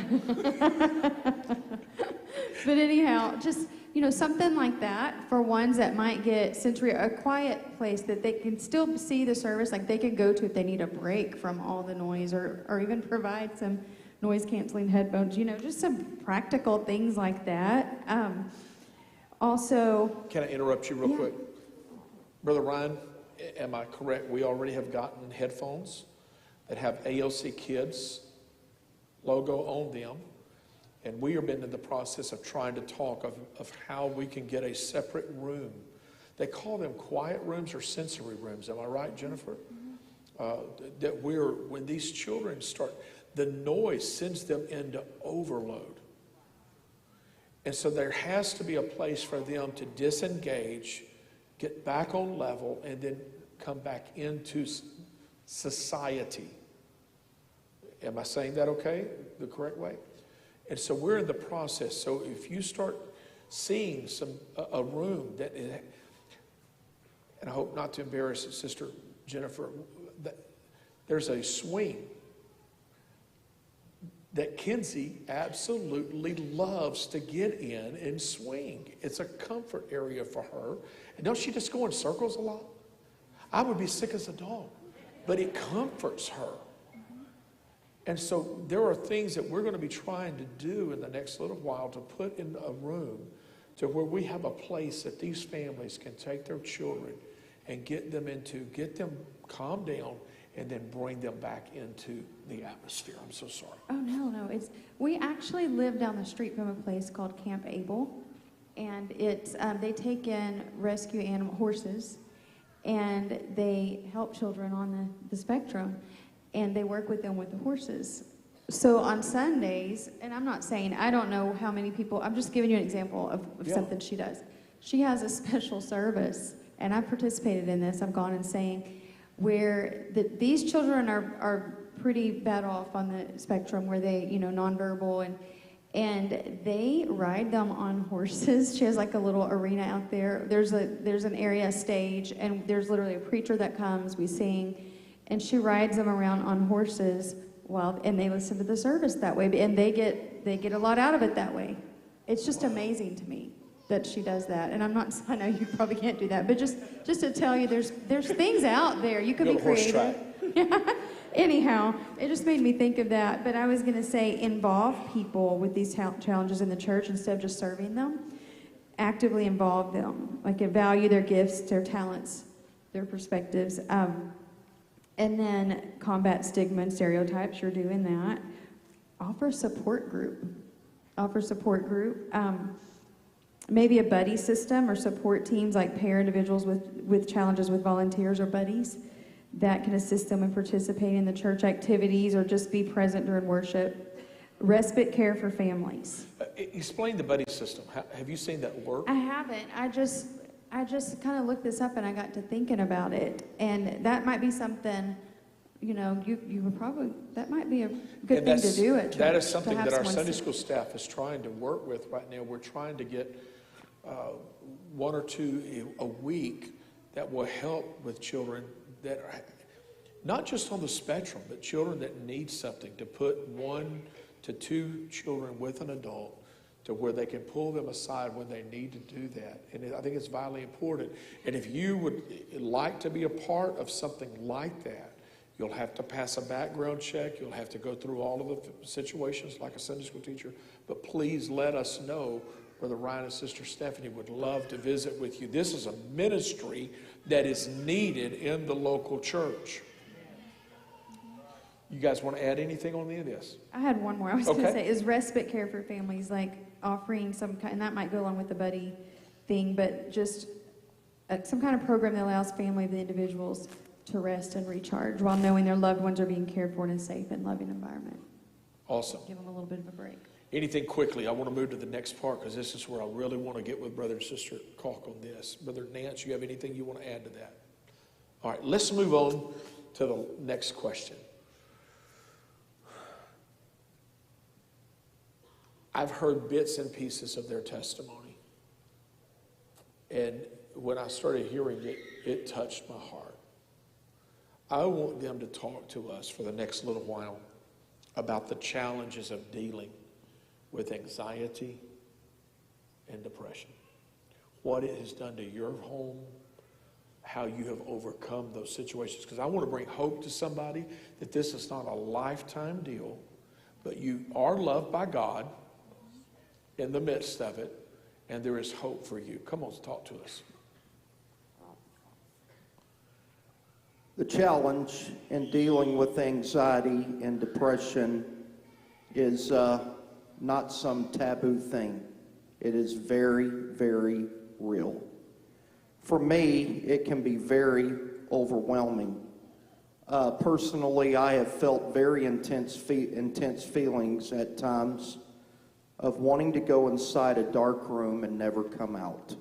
But anyhow, just, something like that for ones that might get a quiet place that they can still see the service, like they can go to if they need a break from all the noise, or even provide some noise-canceling headphones, just some practical things like that. Also... Can I interrupt you real quick? Brother Ryan, am I correct? We already have gotten headphones that have ALC Kids logo on them. And we have been in the process of trying to talk of how we can get a separate room. They call them quiet rooms or sensory rooms. Am I right, Jennifer? That when these children start, the noise sends them into overload. And so there has to be a place for them to disengage, get back on level, and then come back into society. Am I saying that okay? The correct way? And so we're in the process. So if you start seeing a room that, and I hope not to embarrass Sister Jennifer, that there's a swing that Kinsey absolutely loves to get in and swing. It's a comfort area for her. And don't she just go in circles a lot? I would be sick as a dog, but it comforts her. And so there are things that we're going to be trying to do in the next little while to put in a room to where we have a place that these families can take their children and get them calm down, and then bring them back into the atmosphere. I'm so sorry. Oh, no. We actually live down the street from a place called Camp Able, and they take in rescue animal horses, and they help children on the spectrum, and they work with them with the horses. So on Sundays, and I'm not saying, I don't know how many people, I'm just giving you an example of something she does. She has a special service, and I participated in this. I've gone and sang, where these children are pretty bad off on the spectrum, where they, nonverbal, and they ride them on horses. She has like a little arena out there. There's an area, stage, and there's literally a preacher that comes, we sing, and she rides them around on horses and they listen to the service that way, and they get a lot out of it that way. It's just amazing to me that she does that. And I know you probably can't do that, but just to tell you, there's things out there. You can be creative. Anyhow, it just made me think of that. But I was going to say, involve people with these challenges in the church instead of just serving them. Actively involve them, like value their gifts, their talents, their perspectives. And then combat stigma and stereotypes. You're doing that. Offer a support group. Maybe a buddy system or support teams, like pair individuals with challenges with volunteers or buddies that can assist them in participating in the church activities or just be present during worship. Respite care for families. Explain the buddy system. Have you seen that work? I haven't. I just kind of looked this up and I got to thinking about it. And that might be something, you would probably, that might be a good thing to do at church. That is something that our Sunday school staff is trying to work with right now. We're trying to get one or two a week that will help with children that are not just on the spectrum, but children that need something, to put 1 to 2 children with an adult to where they can pull them aside when they need to do that. And I think it's vitally important. And if you would like to be a part of something like that, you'll have to pass a background check. You'll have to go through all of the situations like a Sunday school teacher. But please let us know. Brother Ryan and Sister Stephanie would love to visit with you. This is a ministry that is needed in the local church. You guys want to add anything on any of this? I had one more. I was going to say, is respite care for families, like offering some kind, and that might go along with the buddy thing, but just some kind of program that allows family of the individuals to rest and recharge while knowing their loved ones are being cared for in a safe and loving environment. Awesome. Give them a little bit of a break. Anything quickly? I want to move to the next part because this is where I really want to get with Brother and Sister Calk on this. Brother Nance, you have anything you want to add to that? All right, let's move on to the next question. I've heard bits and pieces of their testimony. And when I started hearing it, it touched my heart. I want them to talk to us for the next little while about the challenges of dealing with anxiety and depression. What it has done to your home, how you have overcome those situations. Because I want to bring hope to somebody that this is not a lifetime deal, but you are loved by God in the midst of it, and there is hope for you. Come on, talk to us. The challenge in dealing with anxiety and depression is not some taboo thing. It is very, very real. For me, it can be very overwhelming. Personally, I have felt very intense feelings at times of wanting to go inside a dark room and never come out.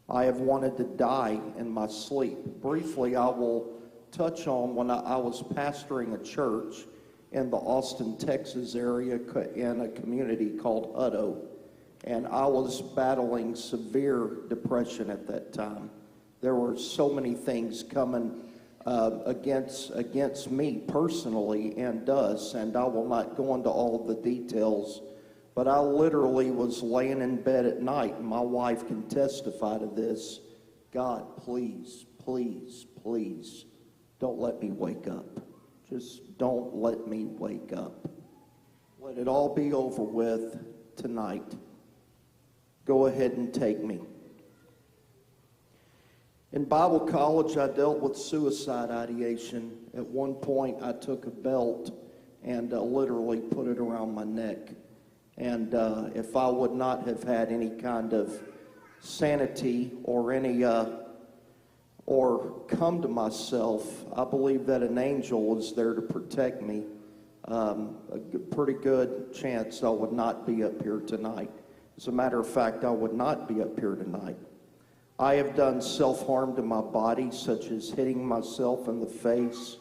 I have wanted to die in my sleep. Briefly, I will touch on when I was pastoring a church in the Austin, Texas area in a community called Hutto. And I was battling severe depression at that time. There were so many things coming against me personally and us, and I will not go into all of the details, but I literally was laying in bed at night, and my wife can testify to this. God, please, please, please, don't let me wake up. Just don't let me wake up. Let it all be over with tonight. Go ahead and take me. In Bible college, I dealt with suicide ideation. At one point, I took a belt and literally put it around my neck. And if I would not have had any kind of sanity or or come to myself, I believe that an angel was there to protect me. A pretty good chance I would not be up here tonight. As a matter of fact, I would not be up here tonight. I have done self-harm to my body, such as hitting myself in the face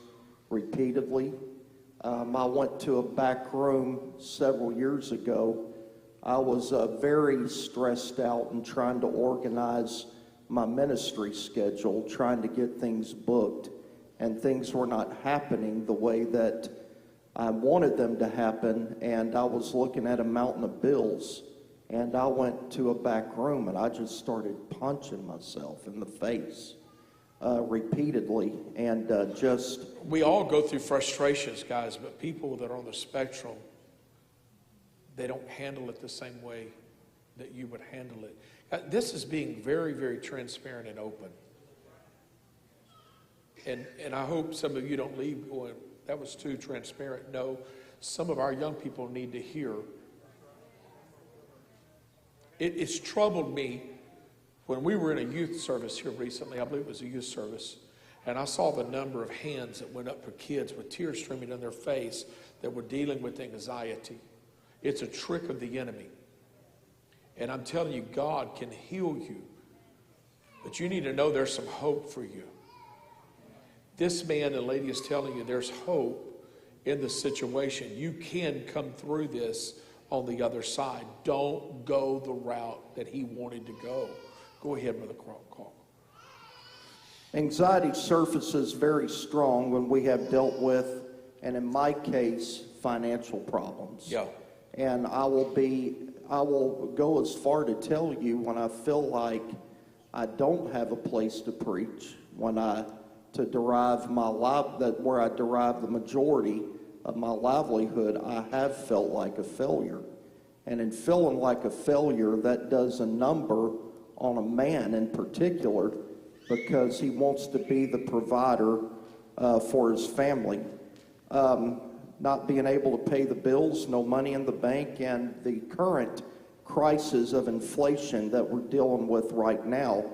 repeatedly. I went to a back room several years ago. I was very stressed out and trying to organize my ministry schedule, trying to get things booked, and things were not happening the way that I wanted them to happen, and I was looking at a mountain of bills, and I went to a back room and I just started punching myself in the face. repeatedly, and just We all go through frustrations, guys, but people that are on the spectrum, they don't handle it the same way that you would handle it. This is being very, very transparent and open. And I hope some of you don't leave going, that was too transparent. No, some of our young people need to hear. It's troubled me when we were in a youth service here recently. I believe it was a youth service. And I saw the number of hands that went up for kids with tears streaming down their face that were dealing with anxiety. It's a trick of the enemy. And I'm telling you, God can heal you. But you need to know there's some hope for you. This man and lady is telling you there's hope in the situation. You can come through this on the other side. Don't go the route that he wanted to go. Go ahead, Brother Caul. Anxiety surfaces very strong when we have dealt with, and in my case, financial problems. Yeah. And I will go as far to tell you when I feel like I don't have a place to preach, where I derive the majority of my livelihood, I have felt like a failure. And in feeling like a failure, that does a number on a man in particular, because he wants to be the provider for his family. Not being able to pay the bills, no money in the bank, and the current crisis of inflation that we're dealing with right now.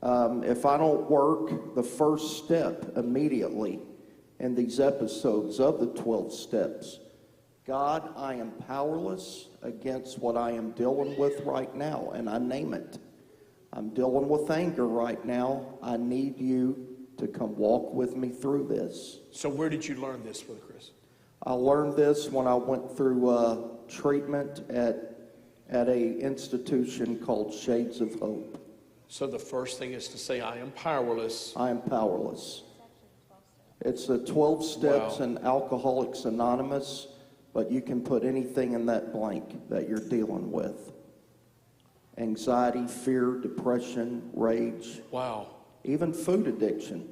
If I don't work the first step immediately in these episodes of the 12 steps, God, I am powerless against what I am dealing with right now, and I name it. I'm dealing with anger right now. I need you to come walk with me through this. So where did you learn this, Brother Chris? I learned this when I went through treatment at a institution called Shades of Hope. So the first thing is to say, I am powerless. I am powerless. It's the 12 steps in Alcoholics Anonymous, but you can put anything in that blank that you're dealing with. Anxiety, fear, depression, rage. Wow. Even food addiction.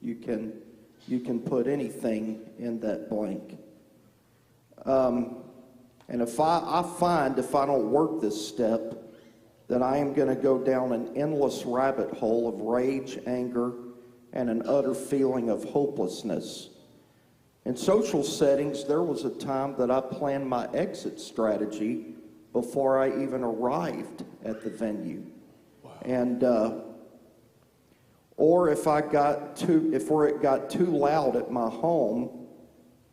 You can put anything in that blank. And if I find if I don't work this step, that I am going to go down an endless rabbit hole of rage, anger, and an utter feeling of hopelessness. In social settings, there was a time that I planned my exit strategy before I even arrived at the venue. Wow. And or if it got too loud at my home,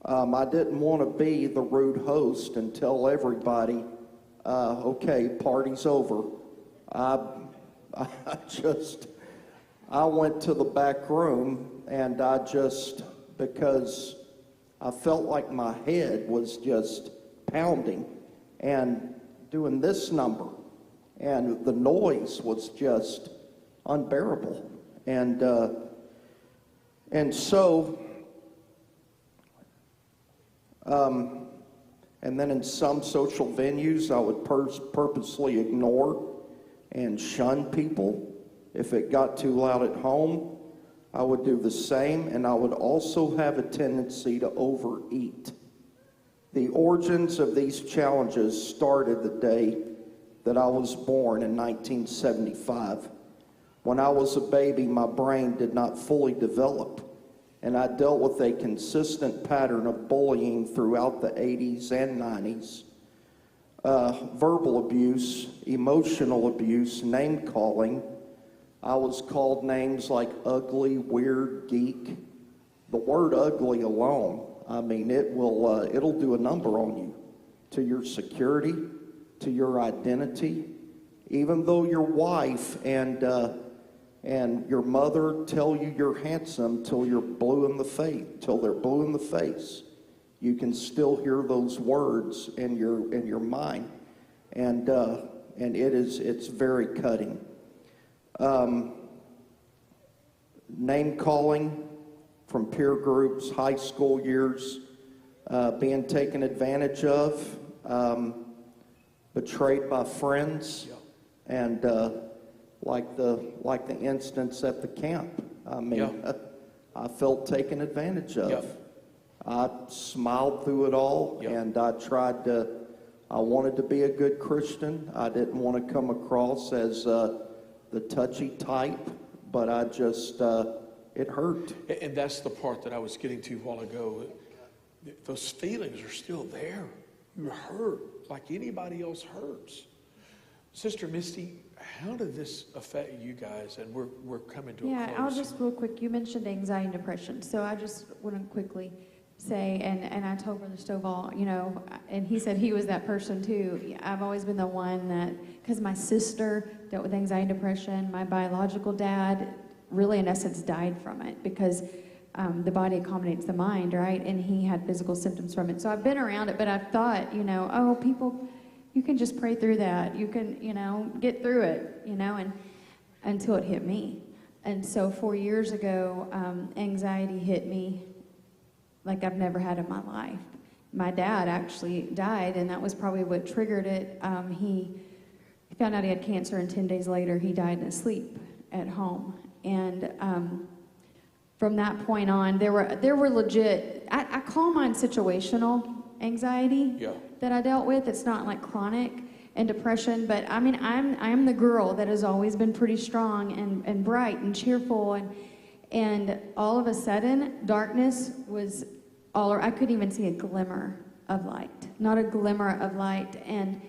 I didn't want to be the rude host and tell everybody, okay, party's over. I went to the back room, and because I felt like my head was just pounding and doing this number, and the noise was just unbearable. And then in some social venues, I would purposely ignore and shun people. If it got too loud at home, I would do the same, and I would also have a tendency to overeat. The origins of these challenges started the day that I was born in 1975. When I was a baby, my brain did not fully develop, and I dealt with a consistent pattern of bullying throughout the 80s and 90s. Verbal abuse, emotional abuse, name-calling. I was called names like ugly, weird, geek. The word ugly alone, I mean, it'll do a number on you, to your security, to your identity. Even though your wife and your mother tell you you're handsome till they're blue in the face, you can still hear those words in your mind, and it's very cutting. Name calling from peer groups, high school years, being taken advantage of, betrayed by friends, and like the instance at the camp I mean, Yeah. I felt taken advantage of. Yeah. I smiled through it all, Yeah. and I wanted to be a good Christian. I didn't want to come across as the touchy type, but I just, it hurt. And that's the part that I was getting to a while ago. Those feelings are still there. You're hurt like anybody else hurts. Sister Misty, how did this affect you guys? And we're coming to a close. Yeah, I'll just real quick, you mentioned anxiety and depression. So I just want to quickly say, and I told Brother Stovall, you know, and he said he was that person too. I've always been the one that, because my sister dealt with anxiety and depression, my biological dad really in essence died from it because the body accommodates the mind, right? And he had physical symptoms from it. So I've been around it, but I've thought, you know, oh, people, you can just pray through that. You can, you know, get through it, you know, and until it hit me. And so 4 years ago, anxiety hit me like I've never had in my life. My dad actually died, and that was probably what triggered it. He found out he had cancer, and 10 days later, he died in his sleep at home. And from that point on, there were legit, I call mine situational anxiety that I dealt with. It's not like chronic and depression, but I mean, I'm the girl that has always been pretty strong and bright and cheerful, and all of a sudden, darkness was all around. I couldn't even see a glimmer of light, not a glimmer of light. And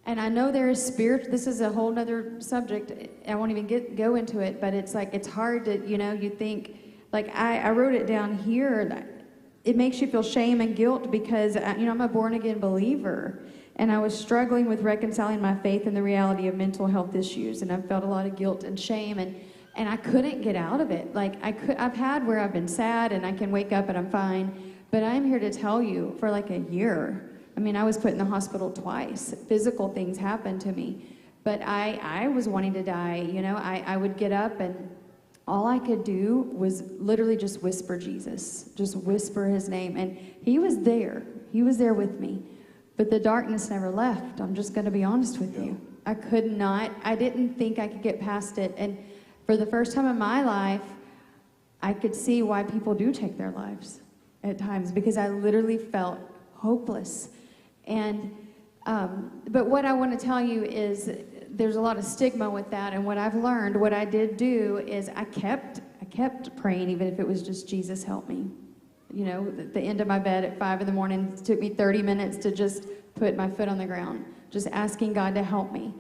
I know there is spirit. This is a whole nother subject. I won't even go into it, but it's like, it's hard to, you know, you think, like I wrote it down here, that it makes you feel shame and guilt because, you know, I'm a born again believer. And I was struggling with reconciling my faith and the reality of mental health issues. And I felt a lot of guilt and shame, and I couldn't get out of it. Like I've had where I've been sad and I can wake up and I'm fine. But I'm here to tell you, for like a year, I mean, I was put in the hospital twice. Physical things happened to me. But I was wanting to die, you know. I would get up and all I could do was literally just whisper Jesus, just whisper his name. And he was there. He was there with me. But the darkness never left. I'm just going to be honest with you. I could not. I didn't think I could get past it. And for the first time in my life, I could see why people do take their lives at times, because I literally felt hopeless. And but what I want to tell you is there's a lot of stigma with that. And what I've learned, what I did do is I kept praying, even if it was just Jesus help me. You know, the end of my bed at 5 in the morning, it took me 30 minutes to just put my foot on the ground, just asking God to help me.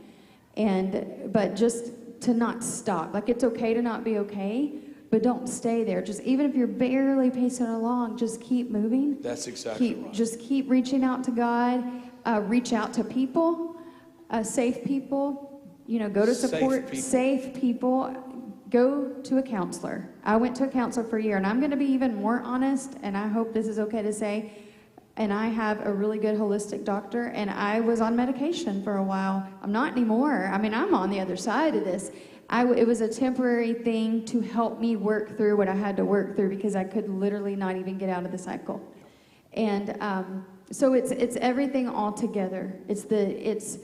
But just to not stop. Like, it's okay to not be okay, but don't stay there. Just even if you're barely pacing along, just keep moving. That's exactly right. Just keep reaching out to God. Reach out to people, safe people. You know, go to support safe people. Go to a counselor. I went to a counselor for a year, and I'm going to be even more honest, and I hope this is okay to say, and I have a really good holistic doctor, and I was on medication for a while. I'm not anymore. I mean, I'm on the other side of this. It was a temporary thing to help me work through what I had to work through, because I could literally not even get out of the cycle. And so it's everything all together. It's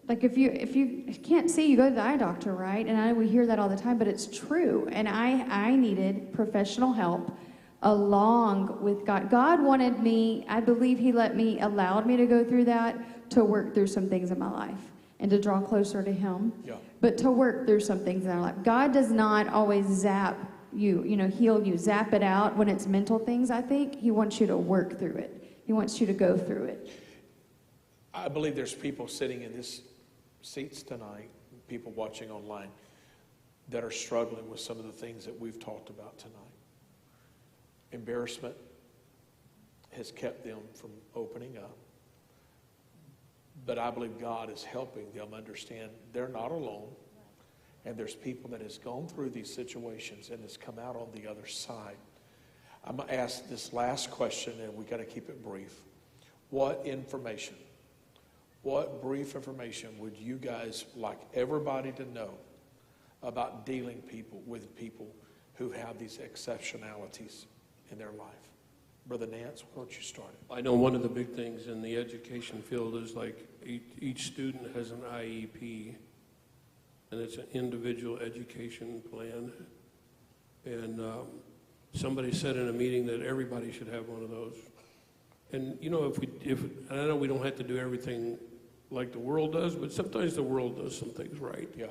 like if you can't see, you go to the eye doctor, right? And we hear that all the time, but it's true. And I needed professional help along with God. God wanted me, I believe he allowed me to go through that to work through some things in my life and to draw closer to him. Yeah. But to work through some things in our life. God does not always zap you, heal you, zap it out when it's mental things, I think. He wants you to work through it. He wants you to go through it. I believe there's people sitting in this seats tonight, people watching online, that are struggling with some of the things that we've talked about tonight. Embarrassment has kept them from opening up. But I believe God is helping them understand they're not alone. And there's people that has gone through these situations and has come out on the other side. I'm going to ask this last question, and we got to keep it brief. What brief information would you guys like everybody to know about dealing with people who have these exceptionalities in their life? Brother Nance, why don't you start it? I know one of the big things in the education field is like each student has an IEP, and it's an individual education plan. And somebody said in a meeting that everybody should have one of those. And you know, if I know we don't have to do everything like the world does, but sometimes the world does some things right. Yeah.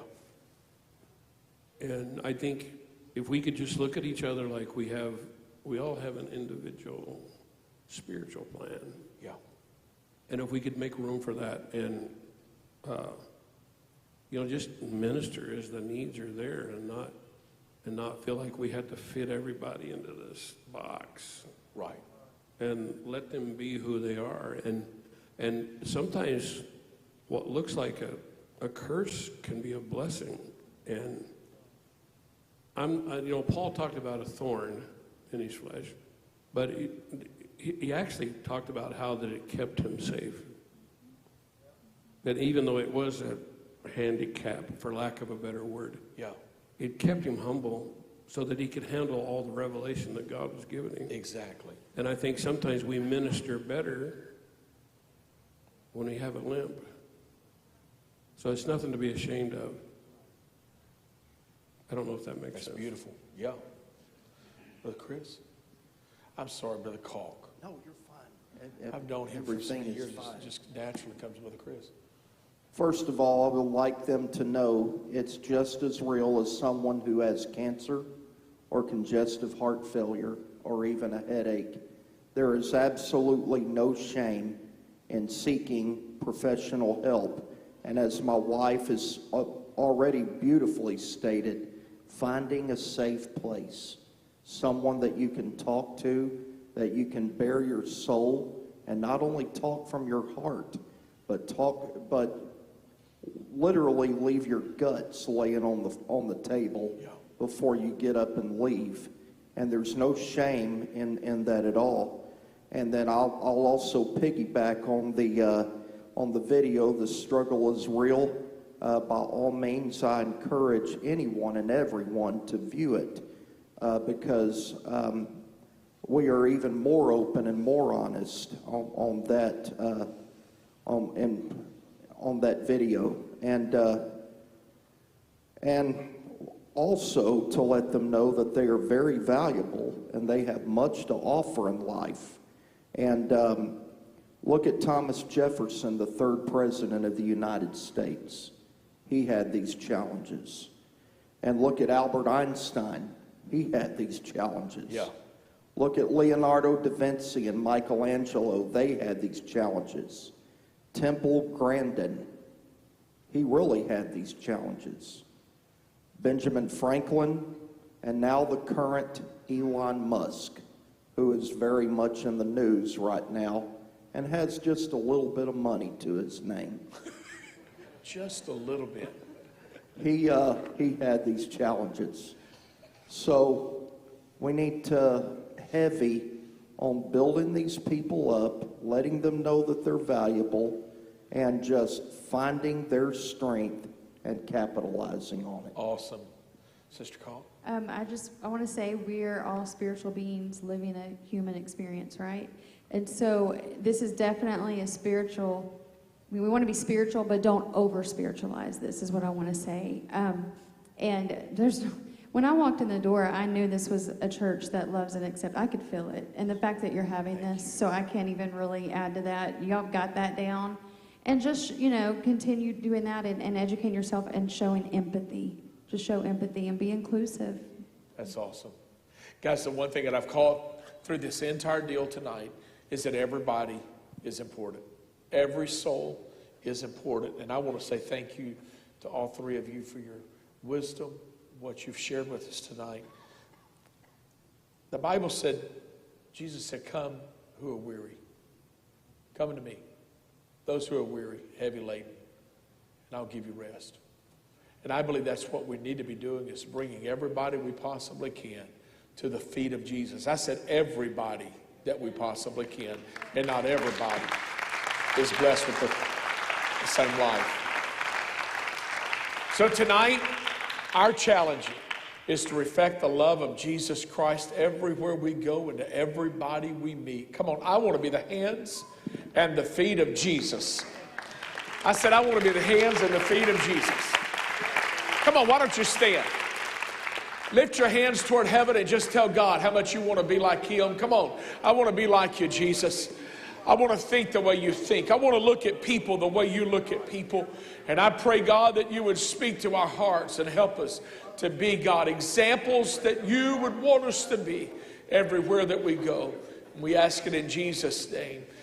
And I think if we could just look at each other like we all have an individual spiritual plan. Yeah. And if we could make room for that and, you know, just minister as the needs are there and not feel like we had to fit everybody into this box. Right. And let them be who they are. And sometimes what looks like a curse can be a blessing. And you know, Paul talked about a thorn in his flesh, but he actually talked about how that it kept him safe. That even though it was a handicap, for lack of a better word, Yeah. it kept him humble so that he could handle all the revelation that God was giving him. Exactly. And I think sometimes we minister better when we have a limp. So it's nothing to be ashamed of. I don't know if that makes That's sense. beautiful. Yeah. Brother Chris? I'm sorry, Brother Caulk. No, you're fine. I've known him for so Everything many is years. fine. It just naturally comes with Chris. First of all, I would like them to know it's just as real as someone who has cancer or congestive heart failure or even a headache. There is absolutely no shame in seeking professional help. And as my wife has already beautifully stated, finding a safe place, someone that you can talk to, that you can bare your soul, and not only talk from your heart, but literally leave your guts laying on the table before you get up and leave. And there's no shame in that at all. And then I'll also piggyback on the video. The struggle is real. By all means, I encourage anyone and everyone to view it because we are even more open and more honest on that video, and also to let them know that they are very valuable and they have much to offer in life. And look at Thomas Jefferson, the third president of the United States. He had these challenges. And look at Albert Einstein. He had these challenges. Yeah. Look at Leonardo da Vinci and Michelangelo. They had these challenges. Temple Grandin. He really had these challenges. Benjamin Franklin, and now the current Elon Musk, who is very much in the news right now and has just a little bit of money to his name. Just a little bit. He had these challenges. So we need to heavy on building these people up, letting them know that they're valuable, and just finding their strength and capitalizing on it. Awesome. Sister Caul? I want to say we're all spiritual beings living a human experience, right? And so this is definitely a spiritual, we want to be spiritual, but don't over-spiritualize this, is what I want to say. When I walked in the door, I knew this was a church that loves and accepts. I could feel it. And the fact that you're having this, so I can't even really add to that. Y'all got that down. And just, continue doing that and educating yourself and showing empathy. Just show empathy and be inclusive. That's awesome. Guys, the one thing that I've caught through this entire deal tonight is that everybody is important. Every soul is important. And I want to say thank you to all three of you for your wisdom, what you've shared with us tonight. The Bible said, Jesus said, come who are weary. Come unto me, those who are weary, heavy laden, and I'll give you rest. And I believe that's what we need to be doing, is bringing everybody we possibly can to the feet of Jesus. I said everybody that we possibly can, and not everybody is blessed with the same life. So tonight, our challenge is to reflect the love of Jesus Christ everywhere we go and to everybody we meet. Come on, I want to be the hands and the feet of Jesus. I said I want to be the hands and the feet of Jesus. Come on, why don't you stand? Lift your hands toward heaven and just tell God how much you want to be like him. Come on. I want to be like you, Jesus. I want to think the way you think. I want to look at people the way you look at people. And I pray, God, that you would speak to our hearts and help us to be, God, examples that you would want us to be everywhere that we go. And we ask it in Jesus' name.